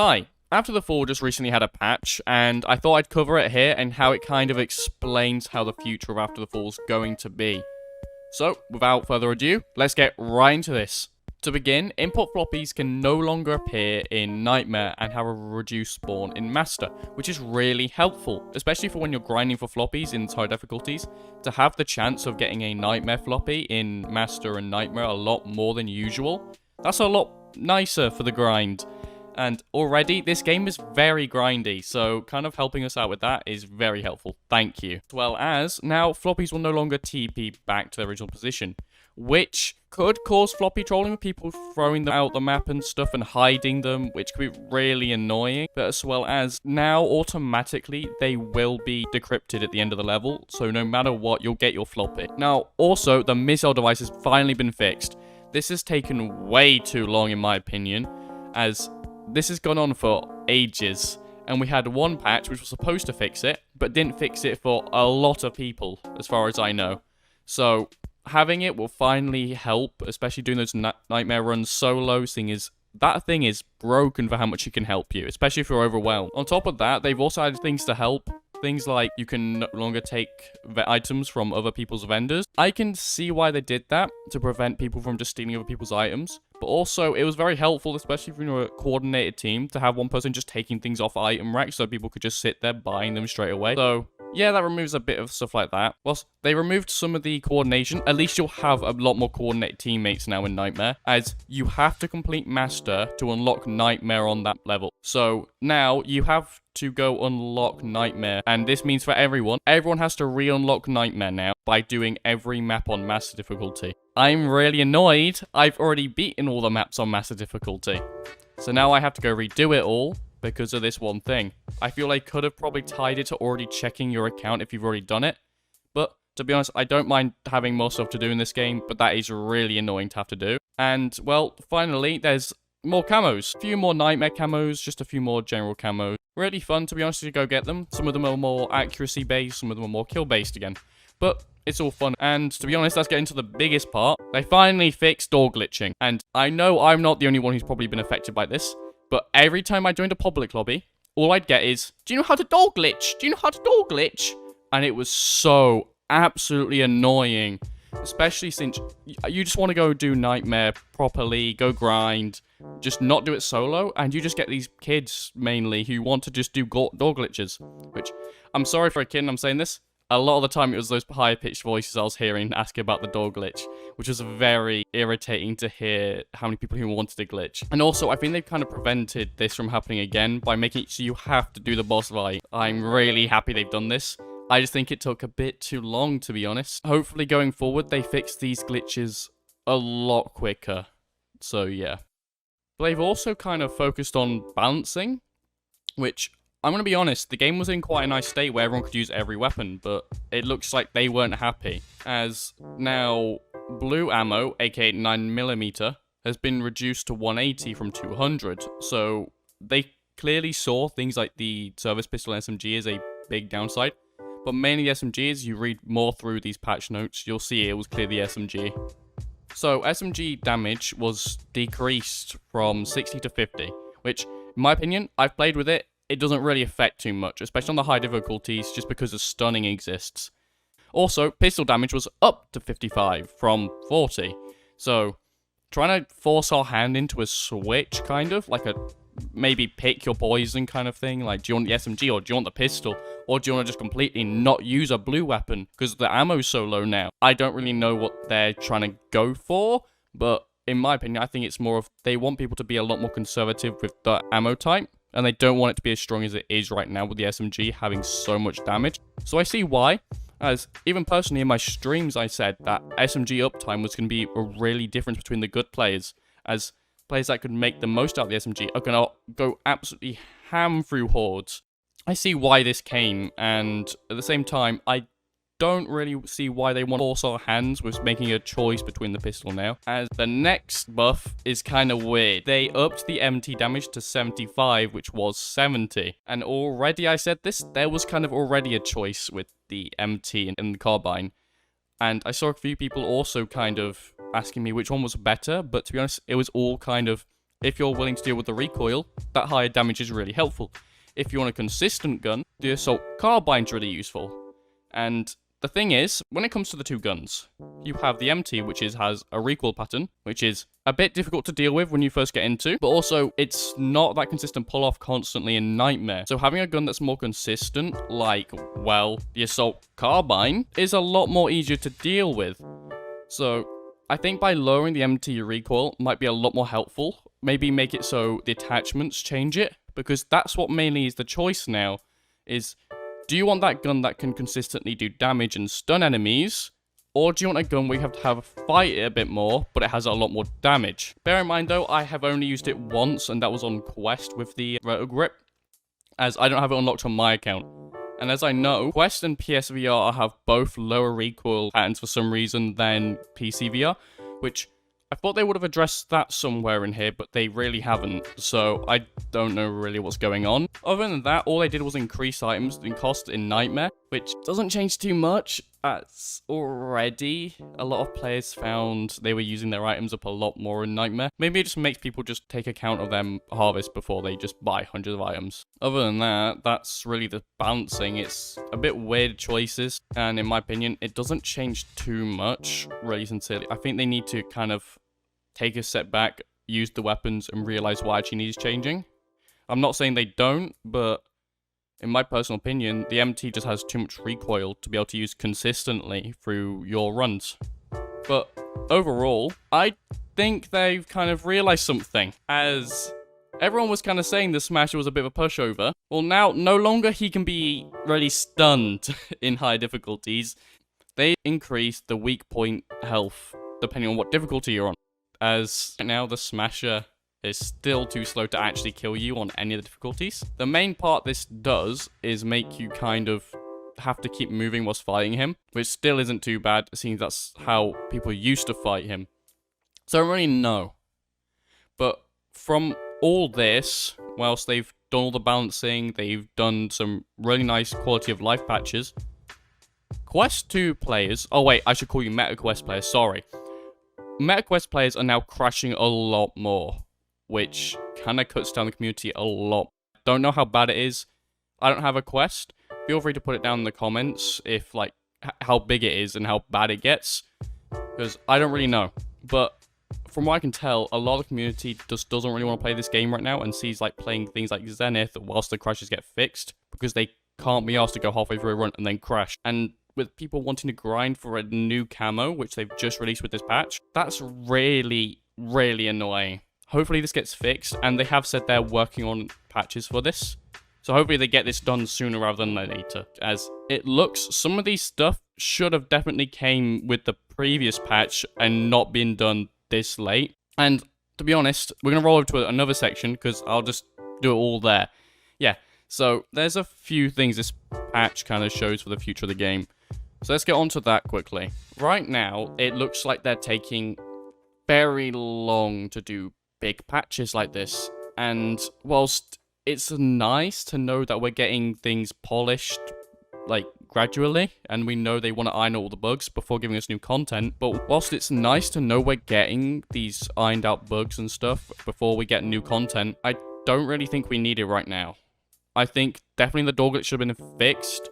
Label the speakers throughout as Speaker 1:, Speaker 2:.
Speaker 1: Hi, After the Fall just recently had a patch, and I thought I'd cover it here and how it kind of explains how the future of After the Fall is going to be. So, without further ado, let's get right into this. To begin, input floppies can no longer appear in Nightmare and have a reduced spawn in Master, which is really helpful, especially for when you're grinding for floppies in high difficulties. To have the chance of getting a Nightmare floppy in Master and Nightmare a lot more than usual, that's a lot nicer for the grind. And already, this game is very grindy, so kind of helping us out with that is very helpful. Thank you. As well as, now floppies will no longer TP back to their original position, which could cause floppy trolling with people throwing them out the map and stuff and hiding them, which could be really annoying. But as well as, now automatically they will be decrypted at the end of the level, so no matter what, you'll get your floppy. Now, also, the missile device has finally been fixed. This has taken way too long in my opinion, as this has gone on for ages, and we had one patch which was supposed to fix it, but didn't fix it for a lot of people, as far as I know. So, having it will finally help, especially doing those nightmare runs solo, seeing as that thing is broken for how much it can help you, especially if you're overwhelmed. On top of that, they've also had things to help. Things like you can no longer take items from other people's vendors. I can see why they did that, to prevent people from just stealing other people's items. But also, it was very helpful, especially if you're a coordinated team, to have one person just taking things off item racks so people could just sit there buying them straight away. So, yeah, that removes a bit of stuff like that. Whilst they removed some of the coordination, at least you'll have a lot more coordinated teammates now in Nightmare, as you have to complete Master to unlock Nightmare on that level. So, now, you have to go unlock Nightmare, and this means for everyone has to re-unlock Nightmare now by doing every map on Master difficulty. I'm really annoyed. I've already beaten all the maps on Master difficulty, so now I have to go redo it all because of this one thing. I feel I could have probably tied it to already checking your account if you've already done it, but to be honest, I don't mind having more stuff to do in this game, but that is really annoying to have to do. And, well, finally, there's more camos. A few more Nightmare camos, just a few more general camos. Really fun, to be honest, to go get them. Some of them are more accuracy-based, some of them are more kill-based again. But it's all fun. And to be honest, let's get into the biggest part. They finally fixed door glitching. And I know I'm not the only one who's probably been affected by this, but every time I joined a public lobby, all I'd get is, do you know how to door glitch? Do you know how to door glitch? And it was so absolutely annoying. Especially since you just want to go do Nightmare properly, go grind, just not do it solo, and you just get these kids, mainly, who want to just do door glitches. Which, I'm sorry for a kid, and I'm saying this, a lot of the time it was those high-pitched voices I was hearing asking about the door glitch, which was very irritating to hear how many people who wanted to glitch. And also, I think they've kind of prevented this from happening again by making it so you have to do the boss fight. I'm really happy they've done this. I just think it took a bit too long, to be honest. Hopefully, going forward, they fix these glitches a lot quicker. So, yeah. But they've also kind of focused on balancing, which, I'm going to be honest, the game was in quite a nice state where everyone could use every weapon, but it looks like they weren't happy. As now, blue ammo, aka 9mm, has been reduced to 180 from 200. So, they clearly saw things like the service pistol and SMG as a big downside. But mainly the SMG, as you read more through these patch notes, you'll see it was clear the SMG. So, SMG damage was decreased from 60 to 50, which, in my opinion, I've played with it, it doesn't really affect too much, especially on the high difficulties, just because the stunning exists. Also, pistol damage was up to 55 from 40, so trying to force our hand into a switch, kind of, like a maybe pick your poison kind of thing, like do you want the SMG or do you want the pistol, or do you want to just completely not use a blue weapon because the ammo's so low now. I don't really know what they're trying to go for, but in my opinion, I think it's more of they want people to be a lot more conservative with the ammo type, and they don't want it to be as strong as it is right now with the SMG having so much damage. So I see why, as even personally in my streams I said that SMG uptime was going to be a really difference between the good players, as players that could make the most out of the SMG are going to go absolutely ham through hordes. I see why this came, and at the same time, I don't really see why they want to force our hands with making a choice between the pistol now, as the next buff is kind of weird. They upped the MT damage to 75, which was 70, and already I said this, there was kind of already a choice with the MT and the carbine, and I saw a few people also kind of asking me which one was better, but to be honest, it was all kind of If you're willing to deal with the recoil, that higher damage is really helpful. If you want a consistent gun, the assault carbine's really useful. And the thing is, when it comes to the two guns, you have the MT, which has a recoil pattern, which is a bit difficult to deal with when you first get into, but also it's not that consistent pull-off constantly in Nightmare. So having a gun that's more consistent, like, well, the assault carbine, is a lot more easier to deal with. So I think by lowering the MT recoil might be a lot more helpful. Maybe make it so the attachments change it, because that's what mainly is the choice now, is do you want that gun that can consistently do damage and stun enemies, or do you want a gun where you have to fight it a bit more, but it has a lot more damage? Bear in mind though, I have only used it once, and that was on Quest with the vertigo grip, as I don't have it unlocked on my account. And as I know, Quest and PSVR have both lower recoil patterns for some reason than PCVR, which I thought they would have addressed that somewhere in here, but they really haven't, so I don't know really what's going on. Other than that, all they did was increase items in cost in Nightmare, which doesn't change too much, as already a lot of players found they were using their items up a lot more in Nightmare. Maybe it just makes people just take account of them harvest before they just buy hundreds of items. Other than that, that's really the balancing. It's a bit weird choices, and in my opinion, it doesn't change too much, really sincerely. I think they need to kind of take a step back, use the weapons, and realize what actually needs changing. I'm not saying they don't, but in my personal opinion, the MT just has too much recoil to be able to use consistently through your runs. But overall, I think they've kind of realized something, as everyone was kind of saying the Smasher was a bit of a pushover. Well, now, no longer he can be really stunned in high difficulties. They increased the weak point health, depending on what difficulty you're on, as now the Smasher is still too slow to actually kill you on any of the difficulties. The main part this does is make you kind of have to keep moving whilst fighting him, which still isn't too bad, seeing that's how people used to fight him. So I don't really know. But from all this, whilst they've done all the balancing, they've done some really nice quality of life patches, Quest 2 players, oh wait, I should call you Meta Quest players, sorry. Meta Quest players are now crashing a lot more, which kind of cuts down the community a lot. Don't know how bad it is. I don't have a Quest. Feel free to put it down in the comments if, like, how big it is and how bad it gets, because I don't really know. But from what I can tell, a lot of the community just doesn't really want to play this game right now and sees, like, playing things like Zenith whilst the crashes get fixed, because they can't be asked to go halfway through a run and then crash. And with people wanting to grind for a new camo, which they've just released with this patch, that's really, really annoying. Hopefully this gets fixed, and they have said they're working on patches for this. So hopefully they get this done sooner rather than later. As it looks, some of these stuff should have definitely came with the previous patch and not been done this late. And to be honest, we're going to roll over to another section because I'll just do it all there. Yeah, so there's a few things this patch kind of shows for the future of the game. So let's get on to that quickly. Right now, it looks like they're taking very long to do big patches like this. And whilst it's nice to know that we're getting things polished, like, gradually, and we know they want to iron out all the bugs before giving us new content, but whilst it's nice to know we're getting these ironed out bugs and stuff before we get new content, I don't really think we need it right now. I think definitely the door glitch should have been fixed,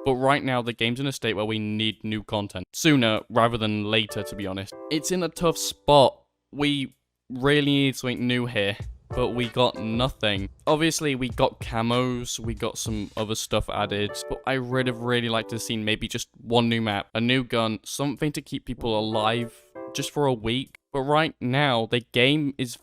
Speaker 1: but right now the game's in a state where we need new content sooner rather than later, to be honest. It's in a tough spot. We really need something new here, but we got nothing. Obviously, we got camos, we got some other stuff added, but I would have really liked to have seen maybe just one new map, a new gun, something to keep people alive just for a week. But right now, the game is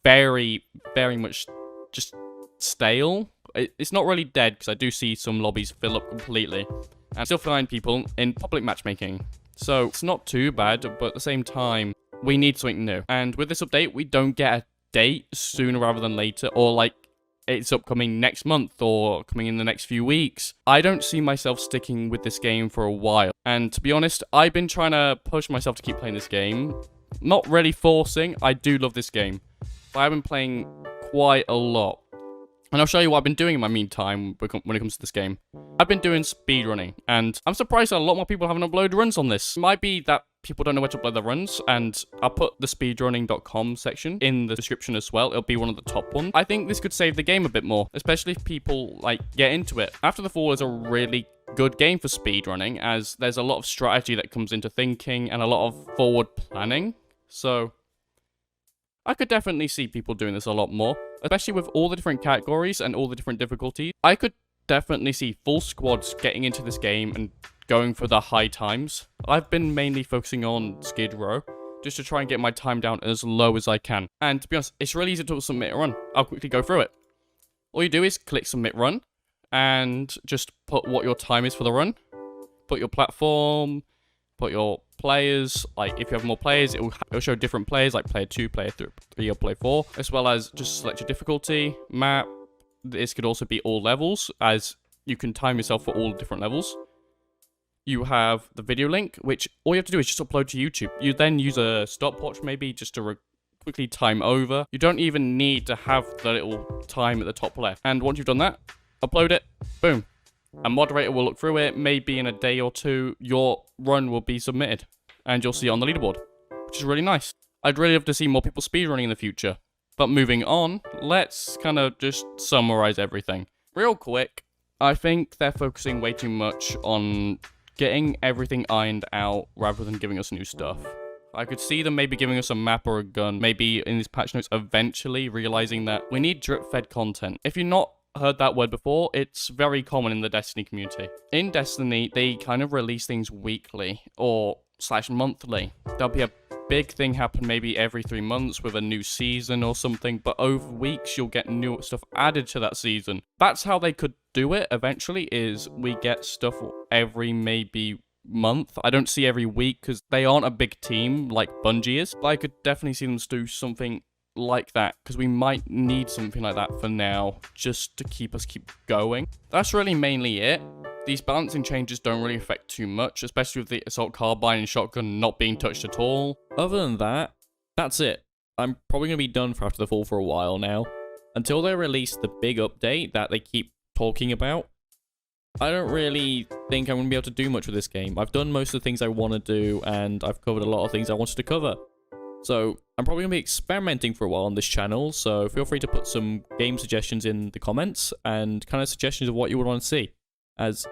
Speaker 1: very, very much just stale. It's not really dead, because I do see some lobbies fill up completely, and still find people in public matchmaking. So it's not too bad, but at the same time, we need something new. And with this update, we don't get a date sooner rather than later, or like it's upcoming next month or coming in the next few weeks. I don't see myself sticking with this game for a while, and to be honest, I've been trying to push myself to keep playing this game, not really forcing. I do love this game, but I've been playing quite a lot, and I'll show you what I've been doing in my meantime when it comes to this game. I've been doing speedrunning, and I'm surprised that a lot more people haven't uploaded runs on this. It might be that people don't know where to upload their runs, and I'll put the speedrunning.com section in the description as well. It'll be one of the top ones. I think this could save the game a bit more, especially if people, like, get into it. After the Fall is a really good game for speedrunning, as there's a lot of strategy that comes into thinking and a lot of forward planning. So I could definitely see people doing this a lot more, especially with all the different categories and all the different difficulties. I could definitely see full squads getting into this game and going for the high times. I've been mainly focusing on Skid Row, just to try and get my time down as low as I can. And to be honest, it's really easy to submit a run. I'll quickly go through it. All you do is click submit run, and just put what your time is for the run. Put your platform, put your players, like if you have more players, it'll show different players, like player 2, player 3, or player 4, as well as just select your difficulty, map. This could also be all levels, as you can time yourself for all different levels. You have the video link, which all you have to do is just upload to YouTube. You then use a stopwatch maybe just to quickly time over. You don't even need to have the little time at the top left. And once you've done that, upload it, boom. A moderator will look through it. Maybe in a day or two, your run will be submitted, and you'll see it on the leaderboard, which is really nice. I'd really love to see more people speedrunning in the future. But moving on, let's kind of just summarize everything. Real quick, I think they're focusing way too much on getting everything ironed out rather than giving us new stuff. I could see them maybe giving us a map or a gun, maybe in these patch notes eventually realizing that we need drip-fed content. If you've not heard that word before, it's very common in the Destiny community. In Destiny, they kind of release things weekly or /monthly. There'll be a big thing happen maybe every 3 months with a new season or something, but over weeks you'll get new stuff added to that season. That's how they could do it eventually, is we get stuff every maybe month. I don't see every week because they aren't a big team like Bungie is, but I could definitely see them do something like that, because we might need something like that for now, just to keep going. That's really mainly it. These balancing changes don't really affect too much, especially with the assault carbine and shotgun not being touched at all. Other than that, that's it. I'm probably going to be done for After the Fall for a while now. Until they release the big update that they keep talking about, I don't really think I'm going to be able to do much with this game. I've done most of the things I want to do, and I've covered a lot of things I wanted to cover. So I'm probably going to be experimenting for a while on this channel, so feel free to put some game suggestions in the comments, and kind of suggestions of what you would want to see, as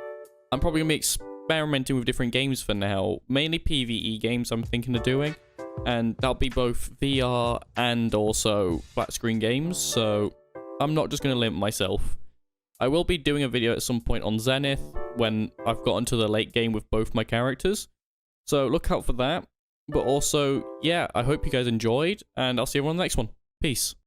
Speaker 1: I'm probably going to be experimenting with different games for now, mainly PvE games I'm thinking of doing, and that'll be both VR and also flat screen games, so I'm not just going to limit myself. I will be doing a video at some point on Zenith when I've gotten to the late game with both my characters, so look out for that. But also, yeah, I hope you guys enjoyed, and I'll see you on the next one. Peace.